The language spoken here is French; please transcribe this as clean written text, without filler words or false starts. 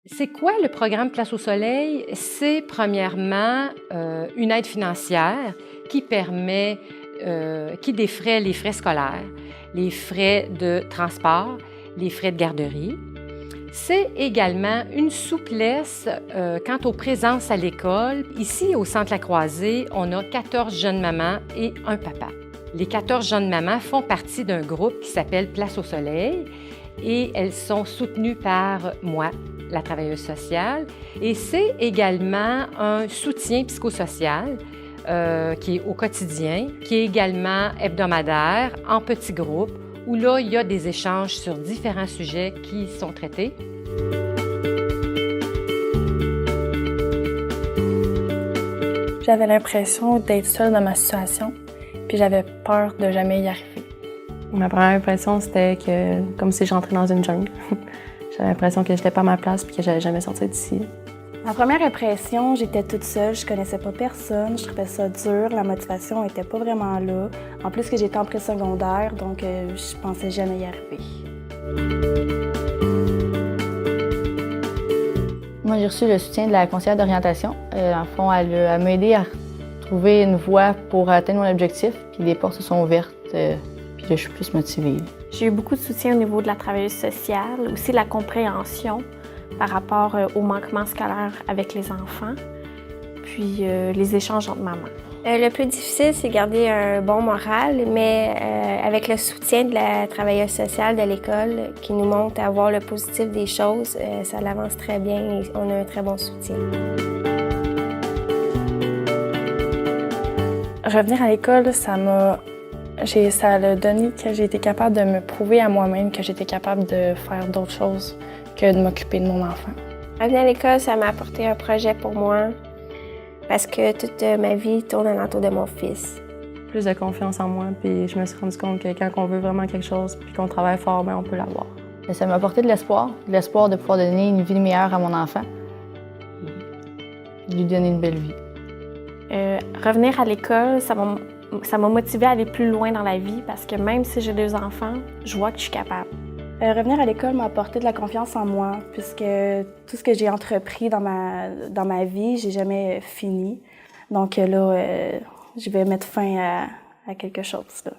C'est quoi le programme Place au Soleil? C'est premièrement une aide financière qui permet, qui défraie les frais scolaires, les frais de transport, les frais de garderie. C'est également une souplesse quant aux présences à l'école. Ici, au Centre La Croisée, on a 14 jeunes mamans et un papa. Les 14 jeunes mamans font partie d'un groupe qui s'appelle Place au Soleil et elles sont soutenues par moi, la travailleuse sociale. Et c'est également un soutien psychosocial qui est au quotidien, qui est également hebdomadaire, en petits groupes, où là, il y a des échanges sur différents sujets qui sont traités. J'avais l'impression d'être seule dans ma situation, puis j'avais peur de jamais y arriver. Ma première impression, c'était que comme si j'entrais dans une jungle. J'avais l'impression que j'étais pas à ma place puis que j'allais jamais sortir d'ici. Ma première impression, j'étais toute seule, je connaissais pas personne, je trouvais ça dur, la motivation était pas vraiment là. En plus que j'étais en pré-secondaire, donc je pensais jamais y arriver. Moi, j'ai reçu le soutien de la conseillère d'orientation. En fond, elle m'a aidé à trouver une voie pour atteindre mon objectif, puis les portes se sont ouvertes, puis là, je suis plus motivée. J'ai eu beaucoup de soutien au niveau de la travailleuse sociale, aussi de la compréhension par rapport aux manquements scolaires avec les enfants, puis les échanges entre mamans. Le plus difficile, c'est garder un bon moral, mais avec le soutien de la travailleuse sociale de l'école qui nous montre à voir le positif des choses, ça l'avance très bien et on a un très bon soutien. Revenir à l'école, ça m'a donné que j'ai été capable de me prouver à moi-même que j'étais capable de faire d'autres choses que de m'occuper de mon enfant. Revenir à l'école, ça m'a apporté un projet pour moi parce que toute ma vie tourne alentour de mon fils. Plus de confiance en moi, puis je me suis rendu compte que quand on veut vraiment quelque chose puis qu'on travaille fort, bien, on peut l'avoir. Ça m'a apporté de l'espoir de pouvoir donner une vie meilleure à mon enfant, lui donner une belle vie. Revenir à l'école, ça m'a motivée à aller plus loin dans la vie parce que même si j'ai 2 enfants, je vois que je suis capable. Revenir à l'école m'a apporté de la confiance en moi, puisque tout ce que j'ai entrepris dans ma vie, j'ai jamais fini. Donc là, je vais mettre fin à quelque chose, là.